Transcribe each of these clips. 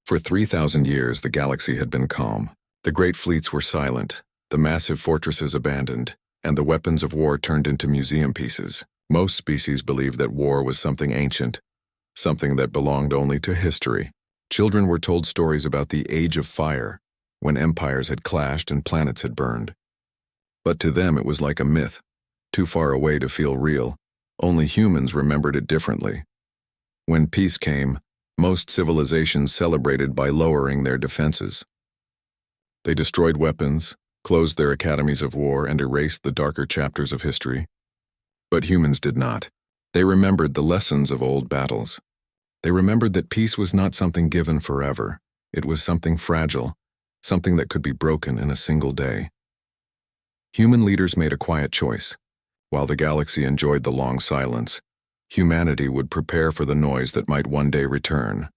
For 3,000 years, the galaxy had been calm. The great fleets were silent, the massive fortresses abandoned, and the weapons of war turned into museum pieces. Most species believed that war was something ancient, something that belonged only to history. Children were told stories about the Age of Fire, when empires had clashed and planets had burned. But to them it was like a myth, too far away to feel real. Only humans remembered it differently. When peace came, most civilizations celebrated by lowering their defenses. They destroyed weapons, closed their academies of war, and erased the darker chapters of history. But humans did not. They remembered the lessons of old battles. They remembered that peace was not something given forever. It was something fragile, something that could be broken in a single day. Human leaders made a quiet choice. While the galaxy enjoyed the long silence, humanity would prepare for the noise that might one day return.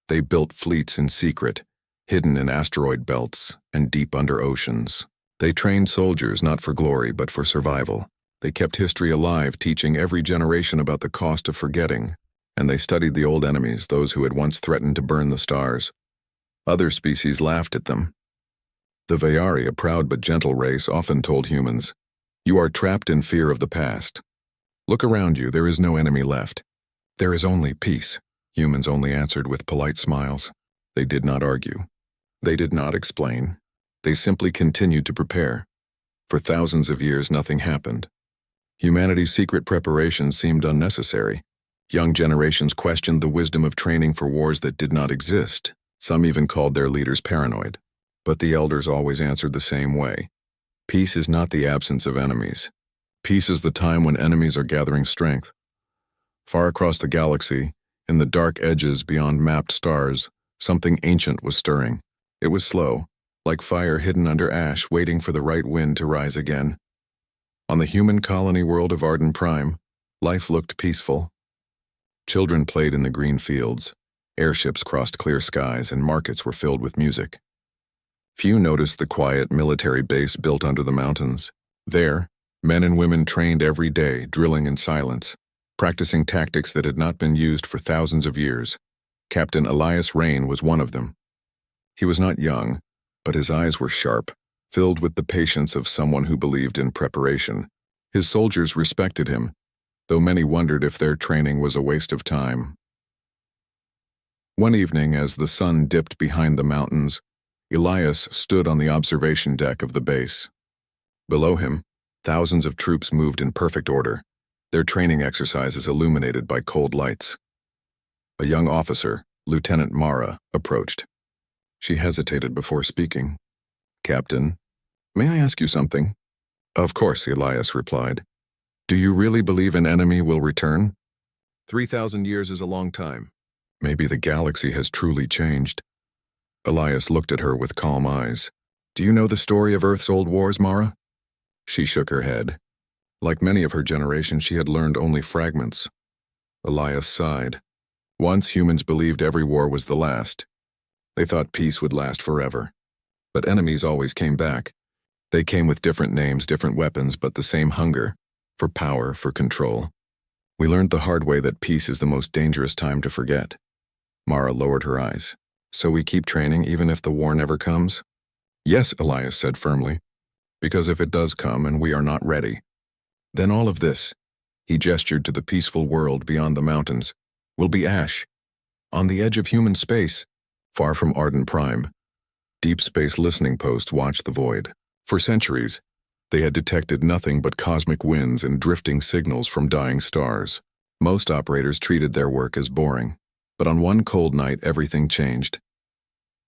They built fleets in secret, hidden in asteroid belts and deep under oceans. They trained soldiers not for glory but for survival. They kept history alive, teaching every generation about the cost of forgetting. And they studied the old enemies, those who had once threatened to burn the stars. Other species laughed at them. The Vayari, a proud but gentle race, often told humans, "You are trapped in fear of the past. Look around you, there is no enemy left. There is only peace." Humans only answered with polite smiles. They did not argue. They did not explain. They simply continued to prepare. For thousands of years, nothing happened. Humanity's secret preparations seemed unnecessary. Young generations questioned the wisdom of training for wars that did not exist. Some even called their leaders paranoid. But the elders always answered the same way. Peace is not the absence of enemies. Peace is the time when enemies are gathering strength. Far across the galaxy, in the dark edges beyond mapped stars, something ancient was stirring. It was slow, like fire hidden under ash, waiting for the right wind to rise again. On the human colony world of Arden Prime, life looked peaceful. Children played in the green fields, airships crossed clear skies, and markets were filled with music. Few noticed the quiet military base built under the mountains. There, men and women trained every day, drilling in silence, practicing tactics that had not been used for thousands of years. Captain Elias Rain was one of them. He was not young, but his eyes were sharp, filled with the patience of someone who believed in preparation. His soldiers respected him, though many wondered if their training was a waste of time. One evening, as the sun dipped behind the mountains, Elias stood on the observation deck of the base. Below him, thousands of troops moved in perfect order, their training exercises illuminated by cold lights. A young officer, Lieutenant Mara, approached. She hesitated before speaking. "Captain, may I ask you something?" "Of course," Elias replied. "Do you really believe an enemy will return? 3,000 years is a long time. Maybe the galaxy has truly changed." Elias looked at her with calm eyes. "Do you know the story of Earth's old wars, Mara?" She shook her head. Like many of her generation, she had learned only fragments. Elias sighed. Once humans believed every war was the last. They thought peace would last forever. But enemies always came back. They came with different names, different weapons, but the same hunger. For power, for control. We learned the hard way that peace is the most dangerous time to forget. Mara lowered her eyes. "So we keep training even if the war never comes?" "Yes," Elias said firmly. "Because if it does come and we are not ready, then all of this," he gestured to the peaceful world beyond the mountains, "will be ash. On the edge of human space, far from Arden Prime. Deep space listening posts watched the void. For centuries, they had detected nothing but cosmic winds and drifting signals from dying stars. Most operators treated their work as boring. But on one cold night, everything changed.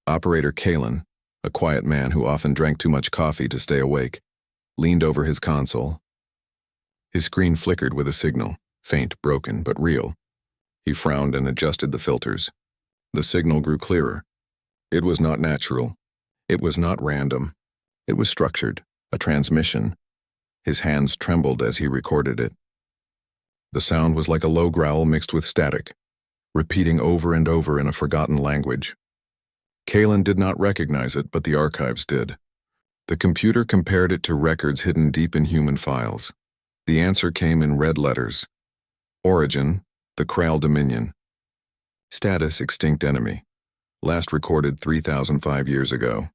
Operator Kalen, a quiet man who often drank too much coffee to stay awake, leaned over his console. His screen flickered with a signal, faint, broken, but real. He frowned and adjusted the filters. The signal grew clearer. It was not natural. It was not random. It was structured, a transmission. His hands trembled as he recorded it. The sound was like a low growl mixed with static, repeating over and over in a forgotten language. Kalen did not recognize it, but the archives did. The computer compared it to records hidden deep in human files. The answer came in red letters. Origin, the Kral Dominion. Status, extinct enemy. last recorded 3,005 years ago.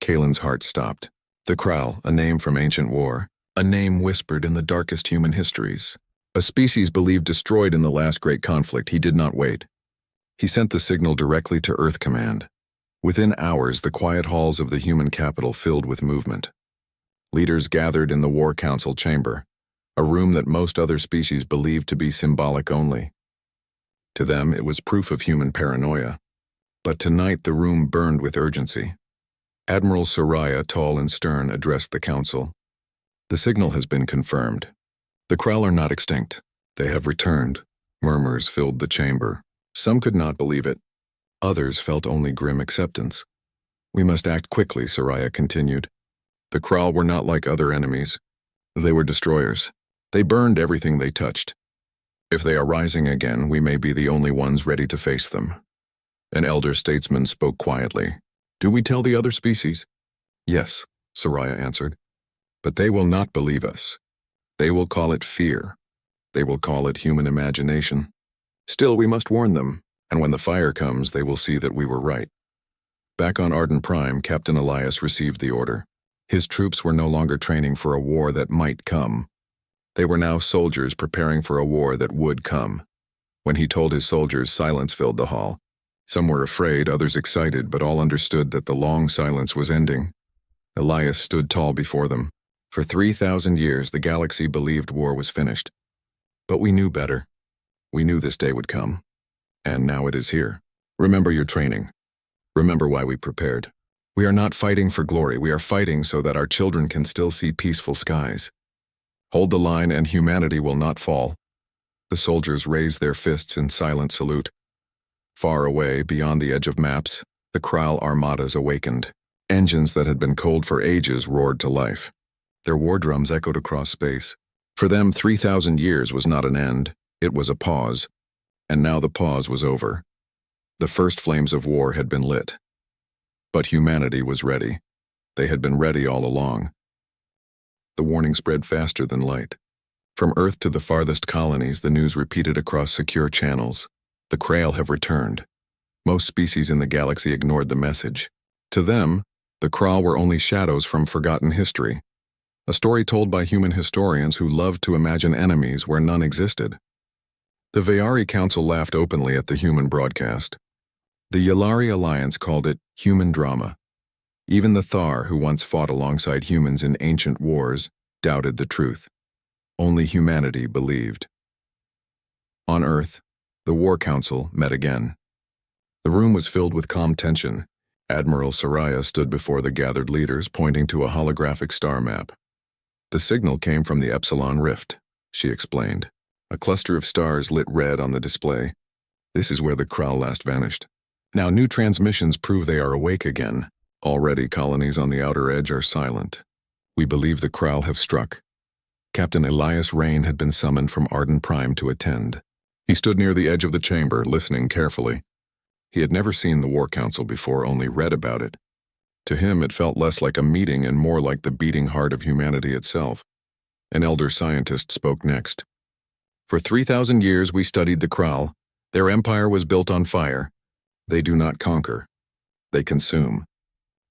Kalen's heart stopped. The Kral, a name from ancient war, a name whispered in the darkest human histories. A species believed destroyed in the last great conflict. He did not wait. He sent the signal directly to Earth Command. Within hours, the quiet halls of the human capital filled with movement. Leaders gathered in the War Council chamber, a room that most other species believed to be symbolic only. To them, it was proof of human paranoia. But tonight, the room burned with urgency. Admiral Soraya, tall and stern, addressed the council. The signal has been confirmed. The Kral are not extinct. They have returned. Murmurs filled the chamber. Some could not believe it. Others felt only grim acceptance. We must act quickly, Soraya continued. The Kral were not like other enemies. They were destroyers. They burned everything they touched. If they are rising again, we may be the only ones ready to face them. An elder statesman spoke quietly. Do we tell the other species? Yes, Soraya answered. But they will not believe us. They will call it fear. They will call it human imagination. Still, we must warn them, and when the fire comes, they will see that we were right. Back on Arden Prime, Captain Elias received the order. His troops were no longer training for a war that might come. They were now soldiers preparing for a war that would come. When he told his soldiers, silence filled the hall. Some were afraid, others excited, but all understood that the long silence was ending. Elias stood tall before them. For 3,000 years, the galaxy believed war was finished. But we knew better. We knew this day would come. And now it is here. Remember your training. Remember why we prepared. We are not fighting for glory. We are fighting so that our children can still see peaceful skies. Hold the line and humanity will not fall. The soldiers raised their fists in silent salute. Far away, beyond the edge of maps, the Kral armadas awakened. Engines that had been cold for ages roared to life. Their war drums echoed across space. For them, 3,000 years was not an end. It was a pause. And now the pause was over. The first flames of war had been lit. But humanity was ready. They had been ready all along. The warning spread faster than light. From Earth to the farthest colonies, the news repeated across secure channels. The Kral have returned. Most species in the galaxy ignored the message. To them, the Kral were only shadows from forgotten history. A story told by human historians who loved to imagine enemies where none existed. The Vayari Council laughed openly at the human broadcast. The Yalari Alliance called it human drama. Even the Thar, who once fought alongside humans in ancient wars, doubted the truth. Only humanity believed. On Earth, the War Council met again. The room was filled with calm tension. Admiral Soraya stood before the gathered leaders, pointing to a holographic star map. The signal came from the Epsilon Rift, she explained. A cluster of stars lit red on the display. This is where the Kral last vanished. Now new transmissions prove they are awake again. Already colonies on the outer edge are silent. We believe the Kral have struck. Captain Elias Rain had been summoned from Arden Prime to attend. He stood near the edge of the chamber, listening carefully. He had never seen the War Council before, only read about it. To him, it felt less like a meeting and more like the beating heart of humanity itself. An elder scientist spoke next. For 3,000 years we studied the Kral. Their empire was built on fire. They do not conquer. They consume.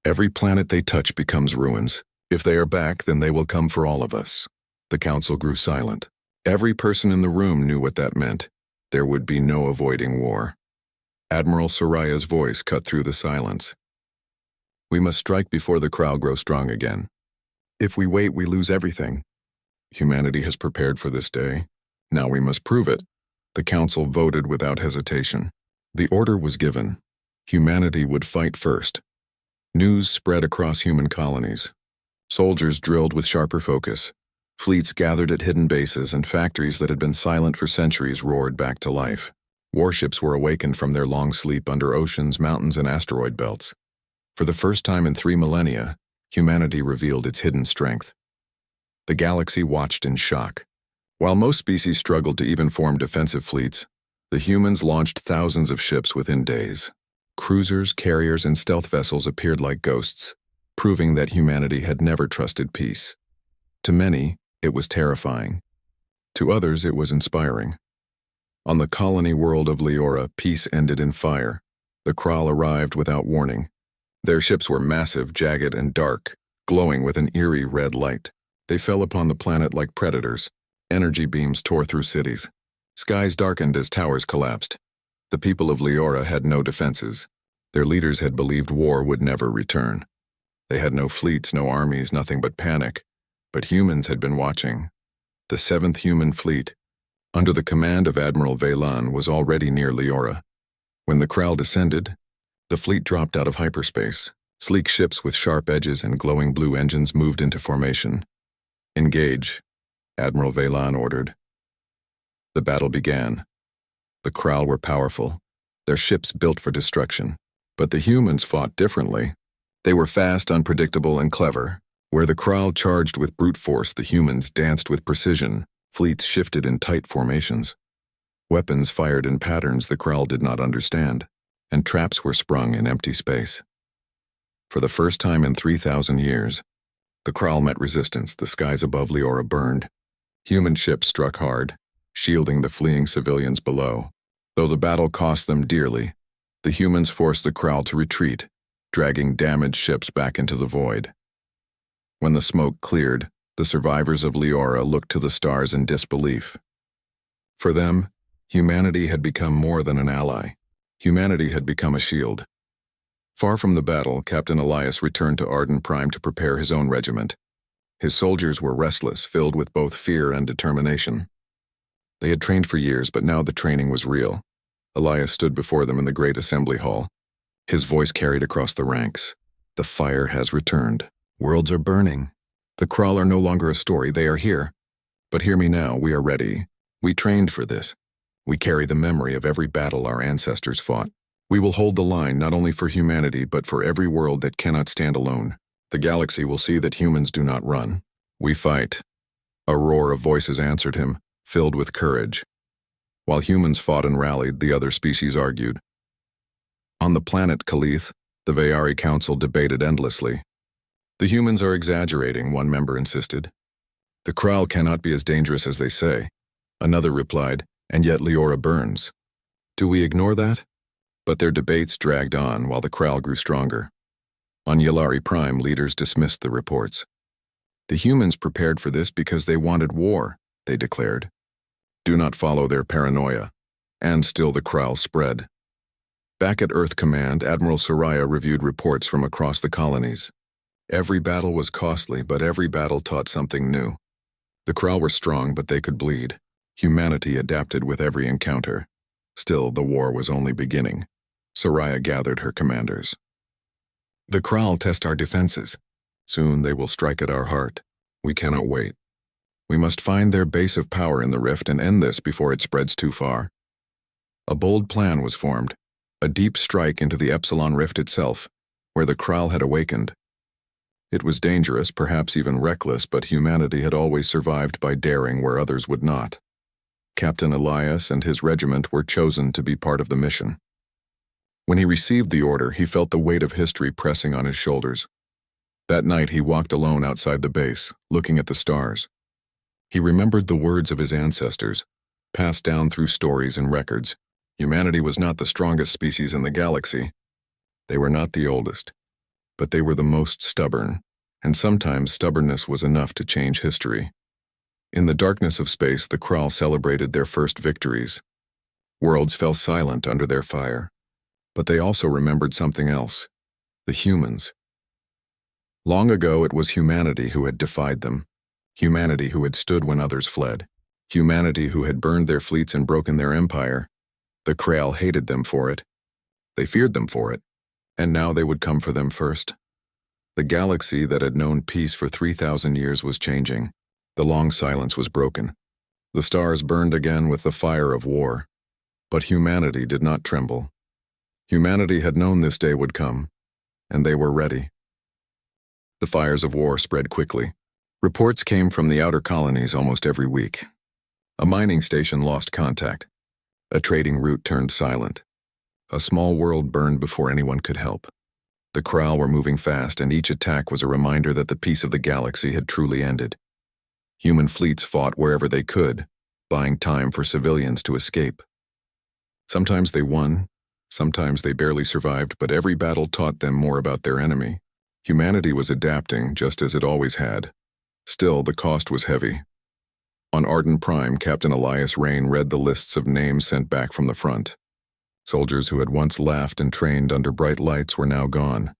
Every planet they touch becomes ruins. If they are back, then they will come for all of us. The council grew silent. Every person in the room knew what that meant. There would be no avoiding war. Admiral Soraya's voice cut through the silence. We must strike before the Kral grow strong again. If we wait, we lose everything. Humanity has prepared for this day. Now we must prove it. The council voted without hesitation. The order was given. Humanity would fight first. News spread across human colonies. Soldiers drilled with sharper focus. Fleets gathered at hidden bases, and factories that had been silent for centuries roared back to life. Warships were awakened from their long sleep under oceans, mountains, and asteroid belts. For the first time in 3 millennia, humanity revealed its hidden strength. The galaxy watched in shock. While most species struggled to even form defensive fleets, the humans launched thousands of ships within days. Cruisers, carriers, and stealth vessels appeared like ghosts, proving that humanity had never trusted peace. To many, it was terrifying. To others, it was inspiring. On the colony world of Leora, peace ended in fire. The Kral arrived without warning. Their ships were massive, jagged, and dark, glowing with an eerie red light. They fell upon the planet like predators. Energy beams tore through cities. Skies darkened as towers collapsed. The people of Leora had no defenses. Their leaders had believed war would never return. They had no fleets, no armies, nothing but panic. But humans had been watching. The 7th Human Fleet, under the command of Admiral Velan, was already near Leora. When the Kral descended, the fleet dropped out of hyperspace. Sleek ships with sharp edges and glowing blue engines moved into formation. "Engage," Admiral Velan ordered. The battle began. The Kral were powerful, their ships built for destruction. But the humans fought differently. They were fast, unpredictable, and clever. Where the Kral charged with brute force, the humans danced with precision. Fleets shifted in tight formations. Weapons fired in patterns the Kral did not understand, and traps were sprung in empty space. For the first time in 3,000 years, the Kral met resistance. The skies above Leora burned. Human ships struck hard, shielding the fleeing civilians below. Though the battle cost them dearly, the humans forced the Kral to retreat, dragging damaged ships back into the void. When the smoke cleared, the survivors of Leora looked to the stars in disbelief. For them, humanity had become more than an ally. Humanity had become a shield. Far from the battle, Captain Elias returned to Arden Prime to prepare his own regiment. His soldiers were restless, filled with both fear and determination. They had trained for years, but now the training was real. Elias stood before them in the great assembly hall. His voice carried across the ranks. "The fire has returned. Worlds are burning. The Kral are no longer a story, they are here. But hear me now, we are ready. We trained for this. We carry the memory of every battle our ancestors fought. We will hold the line not only for humanity, but for every world that cannot stand alone. The galaxy will see that humans do not run. We fight." A roar of voices answered him, filled with courage. While humans fought and rallied, the other species argued. On the planet Kalith, the Vayari Council debated endlessly. "The humans are exaggerating," one member insisted. "The Kral cannot be as dangerous as they say," another replied, "and yet Leora burns. Do we ignore that?" But their debates dragged on while the Kral grew stronger. On Yalari Prime, leaders dismissed the reports. "The humans prepared for this because they wanted war," they declared. "Do not follow their paranoia." And still the Kral spread. Back at Earth Command, Admiral Soraya reviewed reports from across the colonies. Every battle was costly, but every battle taught something new. The Kral were strong, but they could bleed. Humanity adapted with every encounter. Still, the war was only beginning. Soraya gathered her commanders. "The Kral test our defenses. Soon they will strike at our heart. We cannot wait. We must find their base of power in the rift and end this before it spreads too far." A bold plan was formed, a deep strike into the Epsilon Rift itself, where the Kral had awakened. It was dangerous, perhaps even reckless, but humanity had always survived by daring where others would not. Captain Elias and his regiment were chosen to be part of the mission. When he received the order, he felt the weight of history pressing on his shoulders. That night he walked alone outside the base, looking at the stars. He remembered the words of his ancestors, passed down through stories and records. Humanity was not the strongest species in the galaxy. They were not the oldest, but they were the most stubborn, and sometimes stubbornness was enough to change history. In the darkness of space, the Kral celebrated their first victories. Worlds fell silent under their fire, but they also remembered something else: the humans. Long ago, it was humanity who had defied them, humanity who had stood when others fled, humanity who had burned their fleets and broken their empire. The Kral hated them for it. They feared them for it, and now they would come for them first. The galaxy that had known peace for 3,000 years was changing. The long silence was broken. The stars burned again with the fire of war. But humanity did not tremble. Humanity had known this day would come, and they were ready. The fires of war spread quickly. Reports came from the outer colonies almost every week. A mining station lost contact. A trading route turned silent. A small world burned before anyone could help. The Kral were moving fast, and each attack was a reminder that the peace of the galaxy had truly ended. Human fleets fought wherever they could, buying time for civilians to escape. Sometimes they won, Sometimes they barely survived, but every battle taught them more about their enemy. Humanity was adapting, just as it always had. Still, the cost was heavy. On Arden Prime, Captain Elias Rain read the lists of names sent back from the front. Soldiers who had once laughed and trained under bright lights were now gone,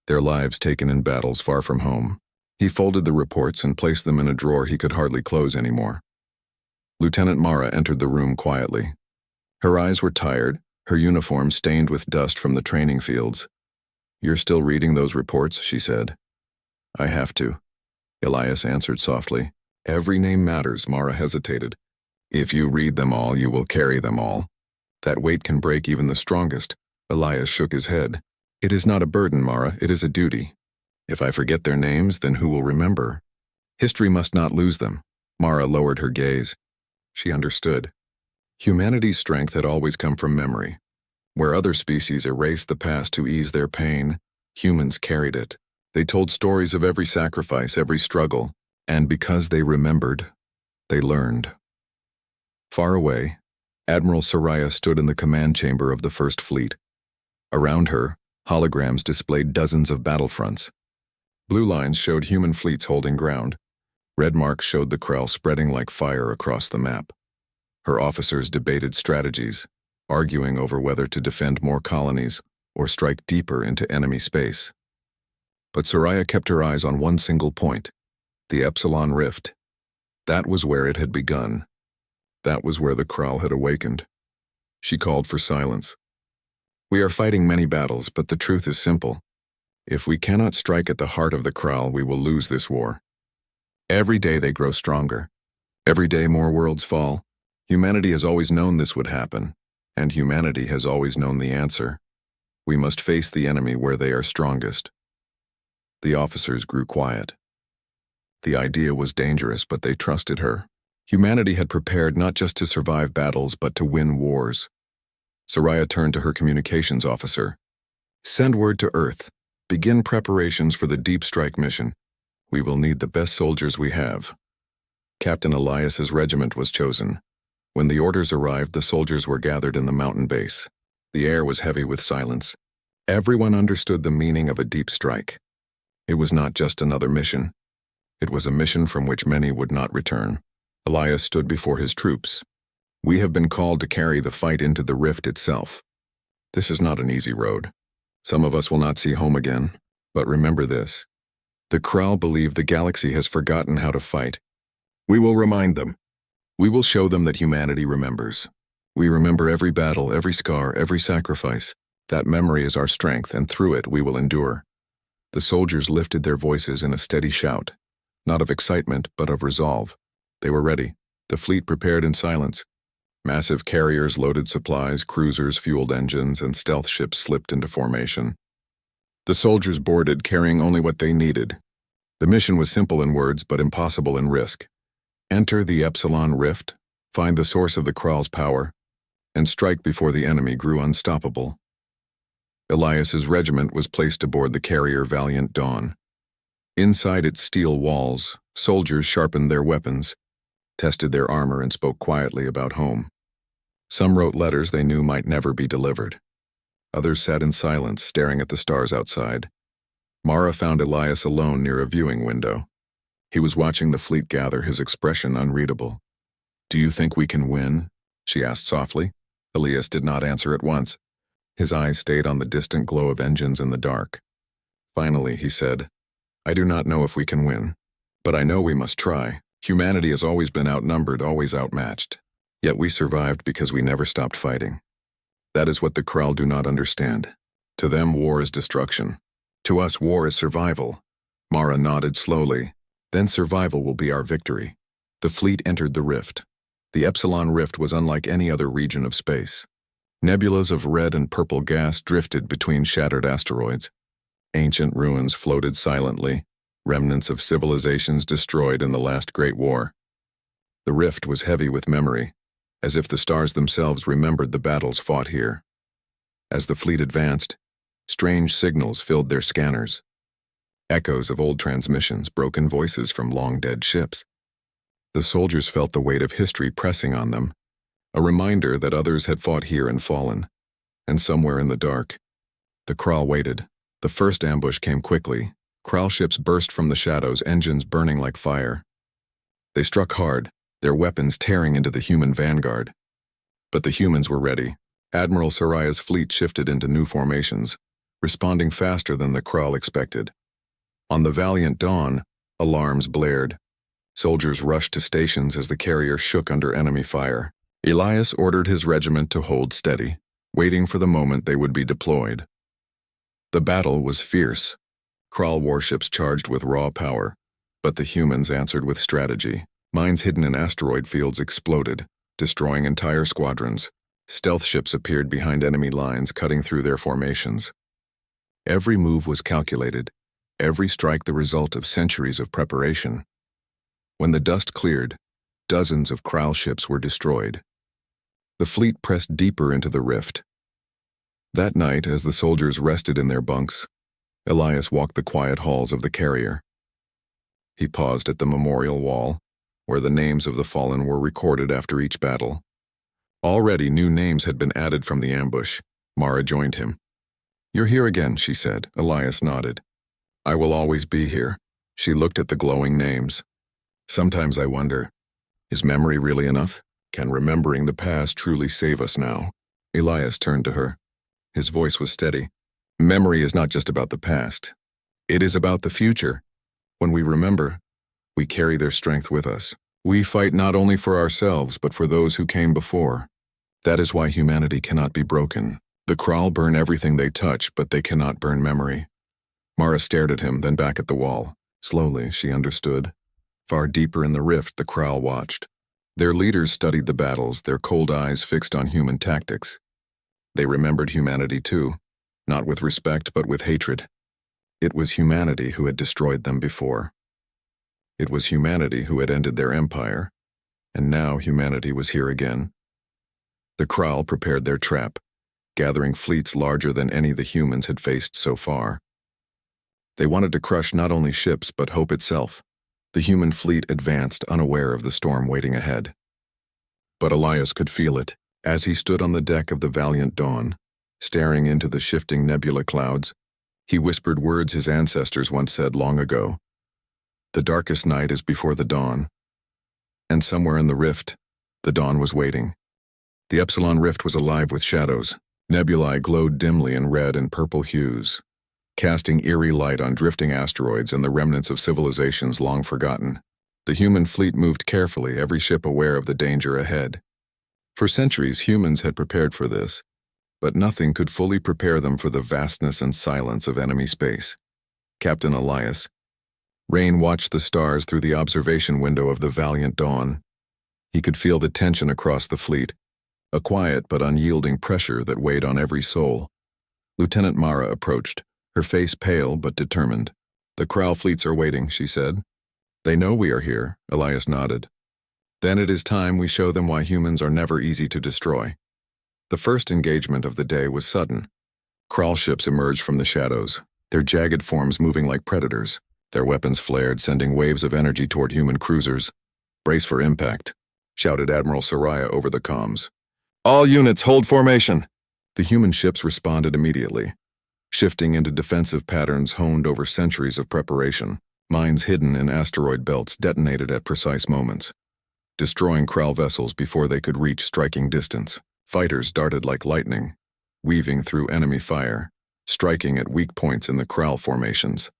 their lives taken in battles far from home. He folded the reports and placed them in a drawer he could hardly close anymore. Lieutenant Mara entered the room quietly. Her eyes were tired, her uniform stained with dust from the training fields. "You're still reading those reports?" she said. "I have to," Elias answered softly. "Every name matters," Mara hesitated. "If you read them all, you will carry them all. That weight can break even the strongest." Elias shook his head. "It is not a burden, Mara, it is a duty. If I forget their names, then who will remember? History must not lose them." Mara lowered her gaze. She understood. Humanity's strength had always come from memory. Where other species erased the past to ease their pain, humans carried it. They told stories of every sacrifice, every struggle, and because they remembered, they learned. Far away, Admiral Soraya stood in the command chamber of the First Fleet. Around her, holograms displayed dozens of battlefronts. Blue lines showed human fleets holding ground. Red marks showed the Krell spreading like fire across the map. Her officers debated strategies, arguing over whether to defend more colonies or strike deeper into enemy space. But Soraya kept her eyes on one single point, the Epsilon Rift. That was where it had begun. That was where the Krell had awakened. She called for silence. "We are fighting many battles, but the truth is simple. If we cannot strike at the heart of the Krell, we will lose this war. Every day they grow stronger. Every day more worlds fall. Humanity has always known this would happen, and humanity has always known the answer. We must face the enemy where they are strongest." The officers grew quiet. The idea was dangerous, but they trusted her. Humanity had prepared not just to survive battles, but to win wars. Soraya turned to her communications officer. "Send word to Earth. Begin preparations for the Deep Strike mission. We will need the best soldiers we have." Captain Elias's regiment was chosen. When the orders arrived, the soldiers were gathered in the mountain base. The air was heavy with silence. Everyone understood the meaning of a deep strike. It was not just another mission. It was a mission from which many would not return. Elias stood before his troops. "We have been called to carry the fight into the rift itself. This is not an easy road. Some of us will not see home again, but remember this. The Krell believe the galaxy has forgotten how to fight. We will remind them. We will show them that humanity remembers. We remember every battle, every scar, every sacrifice. That memory is our strength, and through it we will endure." The soldiers lifted their voices in a steady shout, not of excitement, but of resolve. They were ready, the fleet prepared in silence. Massive carriers loaded supplies, cruisers fueled engines, and stealth ships slipped into formation. The soldiers boarded, carrying only what they needed. The mission was simple in words, but impossible in risk. Enter the Epsilon Rift, find the source of the Krell's power, and strike before the enemy grew unstoppable. Elias's regiment was placed aboard the carrier Valiant Dawn. Inside its steel walls, soldiers sharpened their weapons, tested their armor, and spoke quietly about home. Some wrote letters they knew might never be delivered. Others sat in silence, staring at the stars outside. Mara found Elias alone near a viewing window. He was watching the fleet gather, his expression unreadable. "Do you think we can win?" she asked softly. Elias did not answer at once. His eyes stayed on the distant glow of engines in the dark. Finally, he said, "I do not know if we can win, but I know we must try. Humanity has always been outnumbered, always outmatched. Yet we survived because we never stopped fighting. That is what the Krell do not understand. To them, war is destruction. To us, war is survival." Mara nodded slowly. "Then survival will be our victory." The fleet entered the rift. The Epsilon Rift was unlike any other region of space. Nebulas of red and purple gas drifted between shattered asteroids. Ancient ruins floated silently, remnants of civilizations destroyed in the last Great War. The rift was heavy with memory, as if the stars themselves remembered the battles fought here. As the fleet advanced, strange signals filled their scanners. Echoes of old transmissions, broken voices from long-dead ships. The soldiers felt the weight of history pressing on them, a reminder that others had fought here and fallen. and somewhere in the dark. The Kral waited. The first ambush came quickly. Kral ships burst from the shadows, engines burning like fire. They struck hard, their weapons tearing into the human vanguard. But the humans were ready. Admiral Soraya's fleet shifted into new formations, responding faster than the Kral expected. On the Valiant Dawn, alarms blared. Soldiers rushed to stations as the carrier shook under enemy fire. Elias ordered his regiment to hold steady, waiting for the moment they would be deployed. The battle was fierce. Kral warships charged with raw power, but the humans answered with strategy. Mines hidden in asteroid fields exploded, destroying entire squadrons. Stealth ships appeared behind enemy lines, cutting through their formations. Every move was calculated, every strike the result of centuries of preparation. When the dust cleared, dozens of Kral ships were destroyed. The fleet pressed deeper into the rift. That night, as the soldiers rested in their bunks, Elias walked the quiet halls of the carrier. He paused at the memorial wall, where the names of the fallen were recorded after each battle. Already new names had been added from the ambush. Mara joined him. "You're here again," she said. Elias nodded. "I will always be here." She looked at the glowing names. "Sometimes I wonder, is memory really enough? Can remembering the past truly save us now?" Elias turned to her. His voice was steady. "Memory is not just about the past. It is about the future. When we remember, we carry their strength with us. We fight not only for ourselves, but for those who came before. That is why humanity cannot be broken. The Kral burn everything they touch, but they cannot burn memory." Mara stared at him, then back at the wall. Slowly, she understood. Far deeper in the rift, the Kral watched. Their leaders studied the battles, their cold eyes fixed on human tactics. They remembered humanity too, not with respect but with hatred. It was humanity who had destroyed them before. It was humanity who had ended their empire, and now humanity was here again. The Kral prepared their trap, gathering fleets larger than any the humans had faced so far. They wanted to crush not only ships but hope itself. The human fleet advanced, unaware of the storm waiting ahead. But Elias could feel it, as he stood on the deck of the Valiant Dawn, staring into the shifting nebula clouds. He whispered words his ancestors once said long ago. "The darkest night is before the dawn." And somewhere in the rift, the dawn was waiting. The Epsilon Rift was alive with shadows. Nebulae glowed dimly in red and purple hues, casting eerie light on drifting asteroids and the remnants of civilizations long forgotten. The human fleet moved carefully, every ship aware of the danger ahead. For centuries, humans had prepared for this, but nothing could fully prepare them for the vastness and silence of enemy space. Captain Elias. Rain watched the stars through the observation window of the Valiant Dawn. He could feel the tension across the fleet, a quiet but unyielding pressure that weighed on every soul. Lieutenant Mara approached, her face pale but determined. "The Kral fleets are waiting," she said. "They know we are here," Elias nodded. "Then it is time we show them why humans are never easy to destroy." The first engagement of the day was sudden. Kral ships emerged from the shadows, their jagged forms moving like predators. Their weapons flared, sending waves of energy toward human cruisers. "Brace for impact," shouted Admiral Soraya over the comms. "All units, hold formation!" The human ships responded immediately, shifting into defensive patterns honed over centuries of preparation. Mines hidden in asteroid belts detonated at precise moments, destroying Kral vessels before they could reach striking distance. Fighters darted like lightning, weaving through enemy fire, striking at weak points in the Kral formations.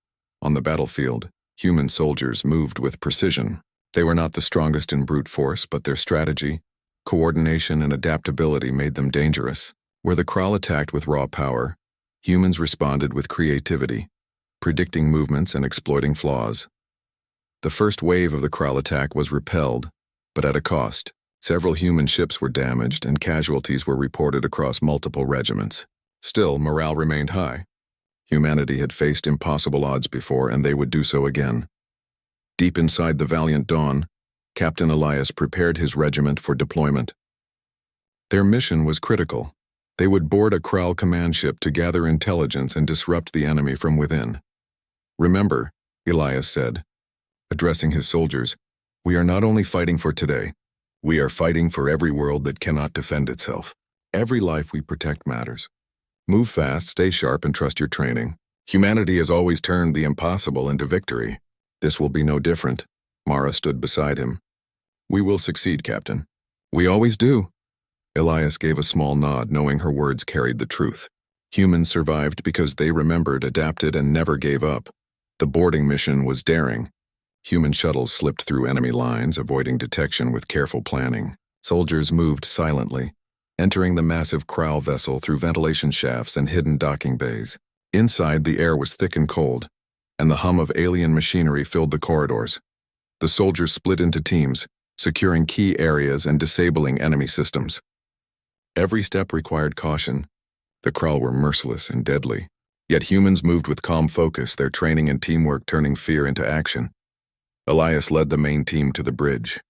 On the battlefield, human soldiers moved with precision. They were not the strongest in brute force, but their strategy, coordination, and adaptability made them dangerous. Where the Kral attacked with raw power, humans responded with creativity, predicting movements and exploiting flaws. The first wave of the Kral attack was repelled, but at a cost. Several human ships were damaged and casualties were reported across multiple regiments. Still, morale remained high. Humanity had faced impossible odds before, and they would do so again. Deep inside the Valiant Dawn, Captain Elias prepared his regiment for deployment. Their mission was critical. They would board a Kral command ship to gather intelligence and disrupt the enemy from within. "Remember," Elias said, addressing his soldiers, "we are not only fighting for today, we are fighting for every world that cannot defend itself." Every life we protect matters. Move fast, stay sharp, and trust your training. Humanity has always turned the impossible into victory. This will be no different. Mara stood beside him. We will succeed, Captain. We always do. Elias gave a small nod, knowing her words carried the truth. Humans survived because they remembered, adapted, and never gave up. The boarding mission was daring. Human shuttles slipped through enemy lines, avoiding detection with careful planning. Soldiers moved silently, entering the massive Krall vessel through ventilation shafts and hidden docking bays. Inside, the air was thick and cold, and the hum of alien machinery filled the corridors. The soldiers split into teams, securing key areas and disabling enemy systems. Every step required caution. The Krall were merciless and deadly, yet humans moved with calm focus, their training and teamwork turning fear into action. Elias led the main team to the bridge.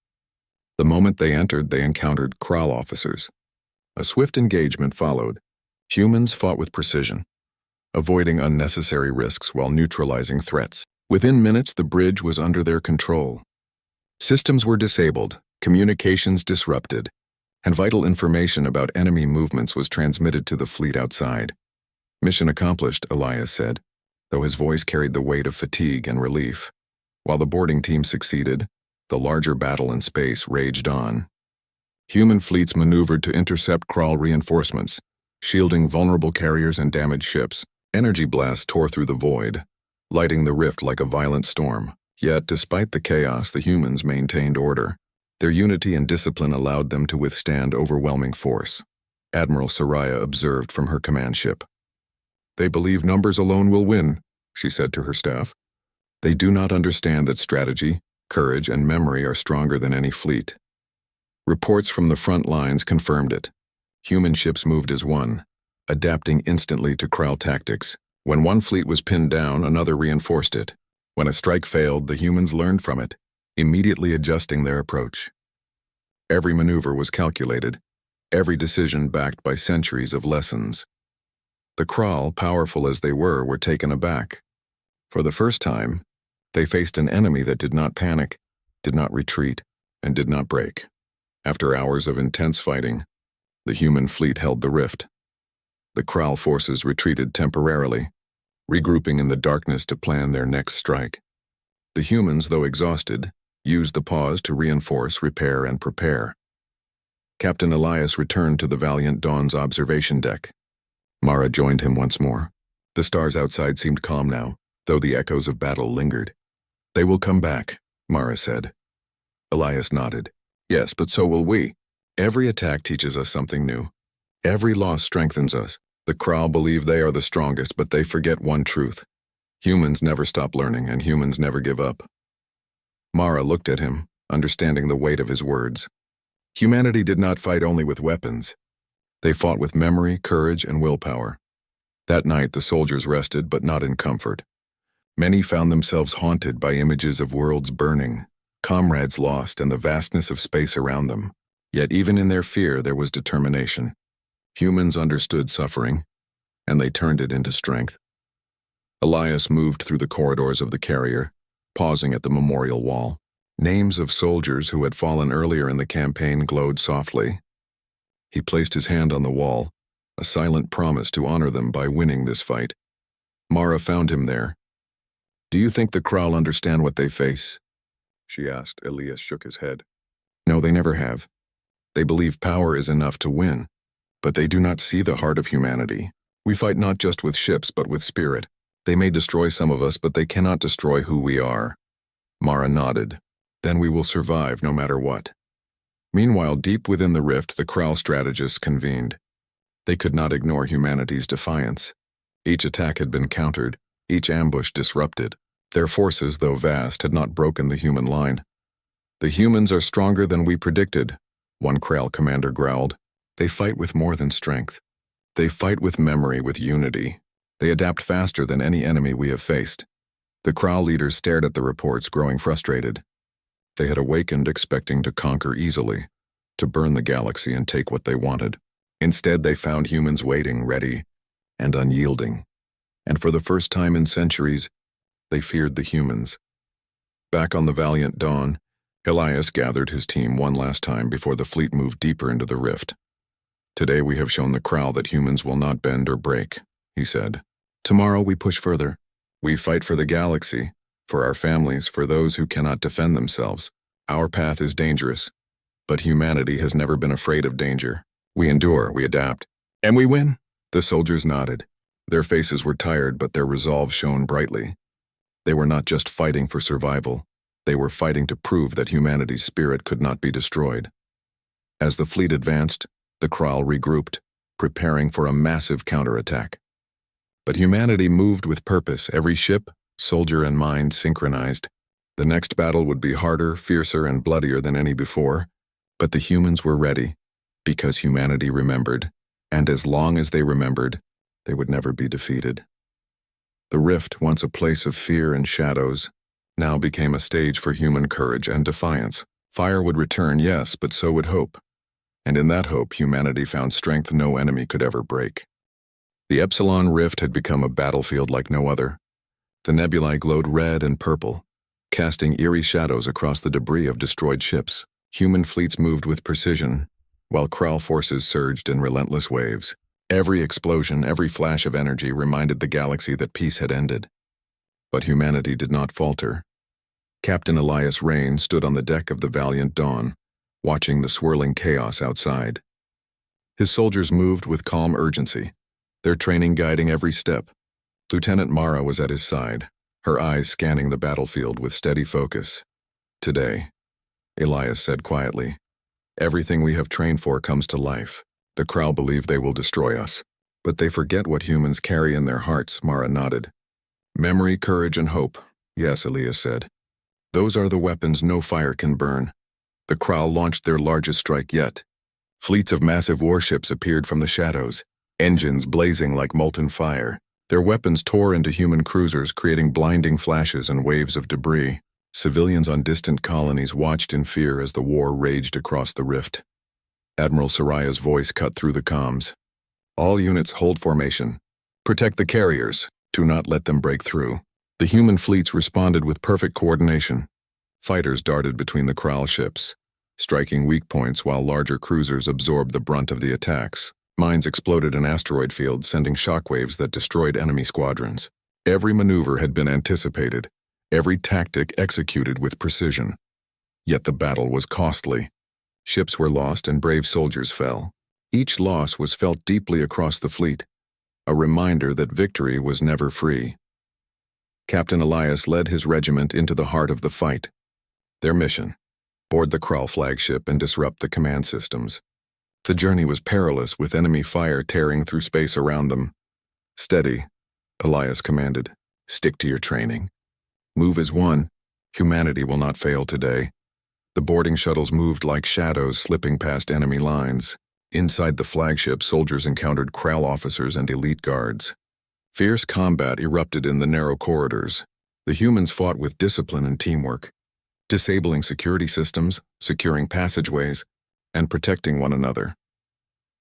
The moment they entered, they encountered Krall officers. A swift engagement followed. Humans fought with precision, avoiding unnecessary risks while neutralizing threats. Within minutes, the bridge was under their control. Systems were disabled, communications disrupted, and vital information about enemy movements was transmitted to the fleet outside. Mission accomplished, Elias said, though his voice carried the weight of fatigue and relief. While the boarding team succeeded, the larger battle in space raged on. Human fleets maneuvered to intercept Krall reinforcements, shielding vulnerable carriers and damaged ships. Energy blasts tore through the void, lighting the rift like a violent storm. Yet, despite the chaos, the humans maintained order. Their unity and discipline allowed them to withstand overwhelming force. Admiral Soraya observed from her command ship. They believe numbers alone will win, she said to her staff. They do not understand that strategy, courage, and memory are stronger than any fleet. Reports from the front lines confirmed it. Human ships moved as one, adapting instantly to Krall tactics. When one fleet was pinned down, another reinforced it. When a strike failed, the humans learned from it, immediately adjusting their approach. Every maneuver was calculated, every decision backed by centuries of lessons. The Krall, powerful as they were taken aback. For the first time, they faced an enemy that did not panic, did not retreat, and did not break. After hours of intense fighting, the human fleet held the rift. The Krall forces retreated temporarily, regrouping in the darkness to plan their next strike. The humans, though exhausted, used the pause to reinforce, repair, and prepare. Captain Elias returned to the Valiant Dawn's observation deck. Mara joined him once more. The stars outside seemed calm now, though the echoes of battle lingered. They will come back, Mara said. Elias nodded. Yes, but so will we. Every attack teaches us something new. Every loss strengthens us. The Krall believe they are the strongest, but they forget one truth. Humans never stop learning, and humans never give up. Mara looked at him, understanding the weight of his words. Humanity did not fight only with weapons. They fought with memory, courage, and willpower. That night the soldiers rested, but not in comfort. Many found themselves haunted by images of worlds burning, comrades lost, and the vastness of space around them. Yet even in their fear there was determination. Humans understood suffering, and they turned it into strength. Elias moved through the corridors of the carrier, pausing at the memorial wall. Names of soldiers who had fallen earlier in the campaign glowed softly. He placed his hand on the wall, a silent promise to honor them by winning this fight. Mara found him there. Do you think the Krall understand what they face? She asked. Elias shook his head. No, they never have. They believe power is enough to win, but they do not see the heart of humanity. We fight not just with ships, but with spirit. They may destroy some of us, but they cannot destroy who we are. Mara nodded. Then we will survive no matter what. Meanwhile, deep within the rift, the Krall strategists convened. They could not ignore humanity's defiance. Each attack had been countered, each ambush disrupted. Their forces, though vast, had not broken the human line. The humans are stronger than we predicted, one Krall commander growled. They fight with more than strength. They fight with memory, with unity. They adapt faster than any enemy we have faced. The Krall leaders stared at the reports, growing frustrated. They had awakened expecting to conquer easily, to burn the galaxy and take what they wanted. Instead, they found humans waiting, ready, and unyielding. And for the first time in centuries, they feared the humans. Back on the Valiant Dawn, Elias gathered his team one last time before the fleet moved deeper into the rift. Today we have shown the Krall that humans will not bend or break, he said. Tomorrow we push further. We fight for the galaxy, for our families, for those who cannot defend themselves. Our path is dangerous, but humanity has never been afraid of danger. We endure, we adapt, and we win. The soldiers nodded. Their faces were tired, but their resolve shone brightly. They were not just fighting for survival. They were fighting to prove that humanity's spirit could not be destroyed. As the fleet advanced, the Krall regrouped, preparing for a massive counterattack. But humanity moved with purpose, every ship, soldier, and mind synchronized. The next battle would be harder, fiercer, and bloodier than any before, but the humans were ready, because humanity remembered, and as long as they remembered, they would never be defeated. The rift, once a place of fear and shadows, now became a stage for human courage and defiance. Fire would return, yes, but so would hope. And in that hope, humanity found strength no enemy could ever break. The Epsilon Rift had become a battlefield like no other. The nebulae glowed red and purple, casting eerie shadows across the debris of destroyed ships. Human fleets moved with precision, while Krall forces surged in relentless waves. Every explosion, every flash of energy reminded the galaxy that peace had ended. But humanity did not falter. Captain Elias Rain stood on the deck of the Valiant Dawn, watching the swirling chaos outside. His soldiers moved with calm urgency, their training guiding every step. Lieutenant Mara was at his side, her eyes scanning the battlefield with steady focus. Today, Elias said quietly, everything we have trained for comes to life. The Krall believe they will destroy us, but they forget what humans carry in their hearts, Mara nodded. Memory, courage, and hope. Yes, Elias said. Those are the weapons no fire can burn. The Krall launched their largest strike yet. Fleets of massive warships appeared from the shadows, engines blazing like molten fire. Their weapons tore into human cruisers, creating blinding flashes and waves of debris. Civilians on distant colonies watched in fear as the war raged across the rift. Admiral Soraya's voice cut through the comms. All units hold formation. Protect the carriers. Do not let them break through. The human fleets responded with perfect coordination. Fighters darted between the Krall ships, striking weak points while larger cruisers absorbed the brunt of the attacks. Mines exploded in asteroid fields, sending shockwaves that destroyed enemy squadrons. Every maneuver had been anticipated, every tactic executed with precision. Yet the battle was costly. Ships were lost and brave soldiers fell. Each loss was felt deeply across the fleet, a reminder that victory was never free. Captain Elias led his regiment into the heart of the fight. Their mission: board the Krall flagship and disrupt the command systems. The journey was perilous, with enemy fire tearing through space around them. Steady, Elias commanded. Stick to your training. Move as one. Humanity will not fail today. The boarding shuttles moved like shadows, slipping past enemy lines. Inside the flagship, soldiers encountered Krall officers and elite guards. Fierce combat erupted in the narrow corridors. The humans fought with discipline and teamwork, disabling security systems, securing passageways, and protecting one another.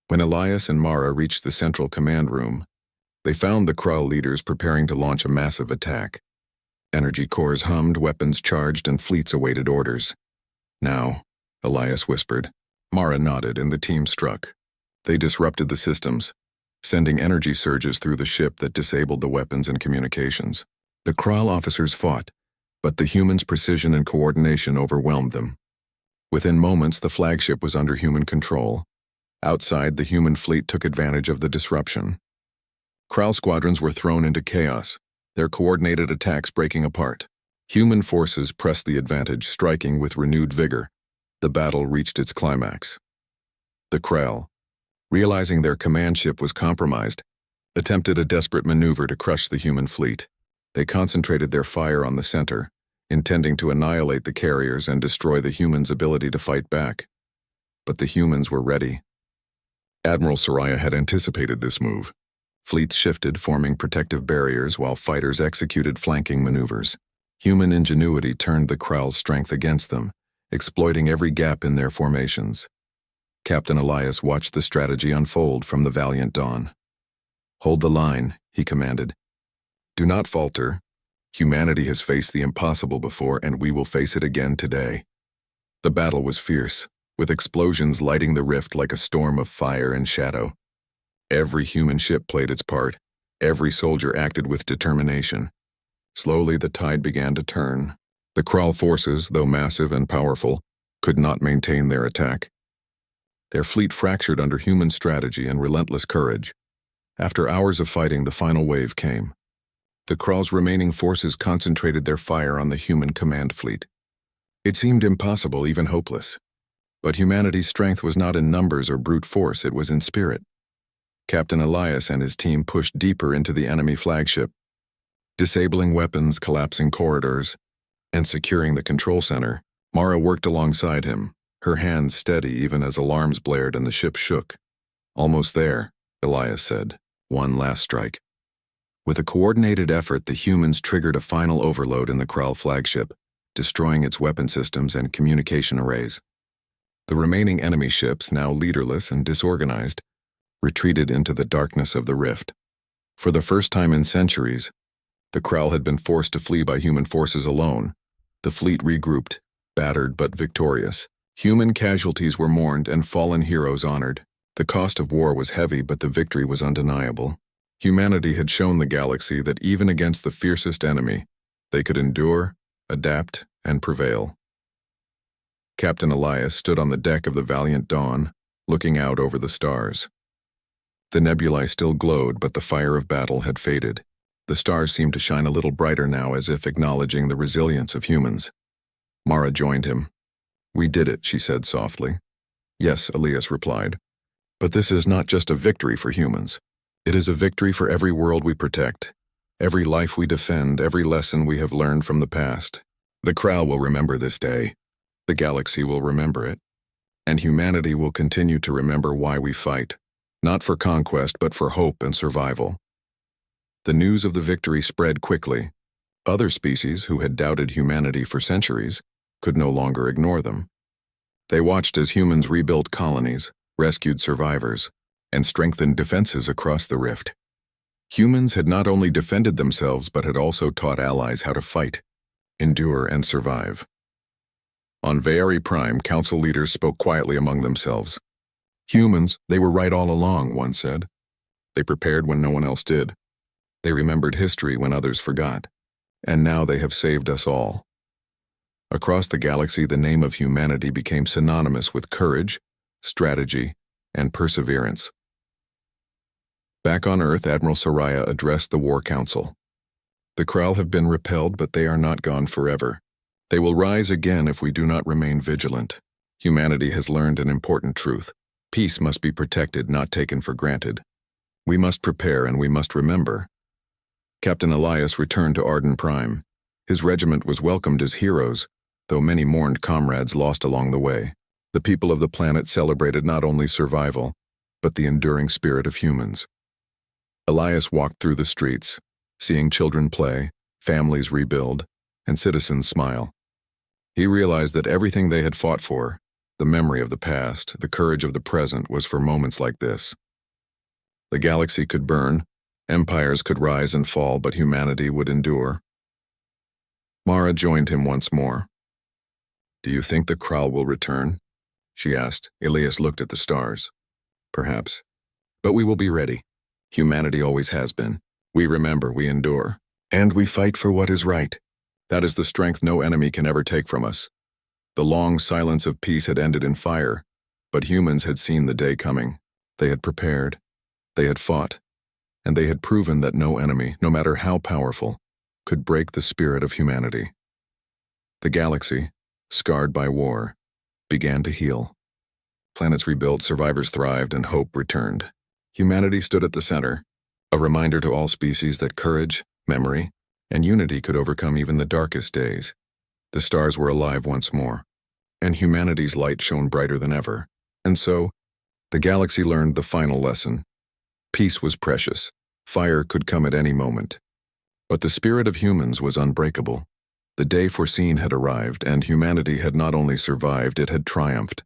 When Elias and Mara reached the central command room, they found the Krall leaders preparing to launch a massive attack. Energy cores hummed, weapons charged, and fleets awaited orders. Now, Elias whispered. Mara nodded, and the team struck. They disrupted the systems, sending energy surges through the ship that disabled the weapons and communications. The Krall officers fought, but the humans' precision and coordination overwhelmed them. Within moments, the flagship was under human control. Outside, the human fleet took advantage of the disruption. Krall squadrons were thrown into chaos, their coordinated attacks breaking apart. Human forces pressed the advantage, striking with renewed vigor. The battle reached its climax. The Krall, realizing their command ship was compromised, attempted a desperate maneuver to crush the human fleet. They concentrated their fire on the center, intending to annihilate the carriers and destroy the humans' ability to fight back. But the humans were ready. Admiral Soraya had anticipated this move. Fleets shifted, forming protective barriers while fighters executed flanking maneuvers. Human ingenuity turned the Krall's strength against them, exploiting every gap in their formations. Captain Elias watched the strategy unfold from the Valiant Dawn. Hold the line, he commanded. Do not falter. Humanity has faced the impossible before, and we will face it again today. The battle was fierce, with explosions lighting the rift like a storm of fire and shadow. Every human ship played its part. Every soldier acted with determination. Slowly the tide began to turn. The Krull forces, though massive and powerful, could not maintain their attack. Their fleet fractured under human strategy and relentless courage. After hours of fighting, the final wave came. The Krull's remaining forces concentrated their fire on the human command fleet. It seemed impossible, even hopeless. But humanity's strength was not in numbers or brute force, it was in spirit. Captain Elias and his team pushed deeper into the enemy flagship, disabling weapons, collapsing corridors, and securing the control center. Mara worked alongside him, her hands steady even as alarms blared and the ship shook. "Almost there," Elias said. "One last strike." With a coordinated effort, the humans triggered a final overload in the Krull flagship, destroying its weapon systems and communication arrays. The remaining enemy ships, now leaderless and disorganized, retreated into the darkness of the rift. For the first time in centuries, the Krull had been forced to flee by human forces alone. The fleet regrouped, battered but victorious. Human casualties were mourned and fallen heroes honored. The cost of war was heavy, but the victory was undeniable. Humanity had shown the galaxy that even against the fiercest enemy, they could endure, adapt, and prevail. Captain Elias stood on the deck of the Valiant Dawn, looking out over the stars. The nebulae still glowed, but the fire of battle had faded. The stars seemed to shine a little brighter now, as if acknowledging the resilience of humans. Mara joined him. "We did it," she said softly. "Yes," Elias replied. "But this is not just a victory for humans. It is a victory for every world we protect, every life we defend, every lesson we have learned from the past. The Krull will remember this day. The galaxy will remember it. And humanity will continue to remember why we fight, not for conquest but for hope and survival." The news of the victory spread quickly. Other species, who had doubted humanity for centuries, could no longer ignore them. They watched as humans rebuilt colonies, rescued survivors, and strengthened defenses across the rift. Humans had not only defended themselves but had also taught allies how to fight, endure, and survive. On Prime, council leaders spoke quietly among themselves. "Humans, they were right all along," one said. "They prepared when no one else did. They remembered history when others forgot. And now they have saved us all." Across the galaxy, the name of humanity became synonymous with courage, strategy, and perseverance. Back on Earth, Admiral Soraya addressed the War Council. "The Krull have been repelled, but they are not gone forever. They will rise again if we do not remain vigilant. Humanity has learned an important truth. Peace must be protected, not taken for granted. We must prepare and we must remember." Captain Elias returned to Arden Prime. His regiment was welcomed as heroes, though many mourned comrades lost along the way. The people of the planet celebrated not only survival, but the enduring spirit of humans. Elias walked through the streets, seeing children play, families rebuild, and citizens smile. He realized that everything they had fought for, the memory of the past, the courage of the present, was for moments like this. The galaxy could burn, empires could rise and fall, but humanity would endure. Mara joined him once more. "Do you think the Krull will return?" she asked. Elias looked at the stars. "Perhaps. But we will be ready. Humanity always has been. We remember, we endure. And we fight for what is right. That is the strength no enemy can ever take from us." The long silence of peace had ended in fire, but humans had seen the day coming. They had prepared. They had fought. And they had proven that no enemy, no matter how powerful, could break the spirit of humanity. The galaxy, scarred by war, began to heal. Planets rebuilt, survivors thrived, and hope returned. Humanity stood at the center, a reminder to all species that courage, memory, and unity could overcome even the darkest days. The stars were alive once more, and humanity's light shone brighter than ever. And so, the galaxy learned the final lesson. Peace was precious. Fire could come at any moment. But the spirit of humans was unbreakable. The day foreseen had arrived, and humanity had not only survived, it had triumphed.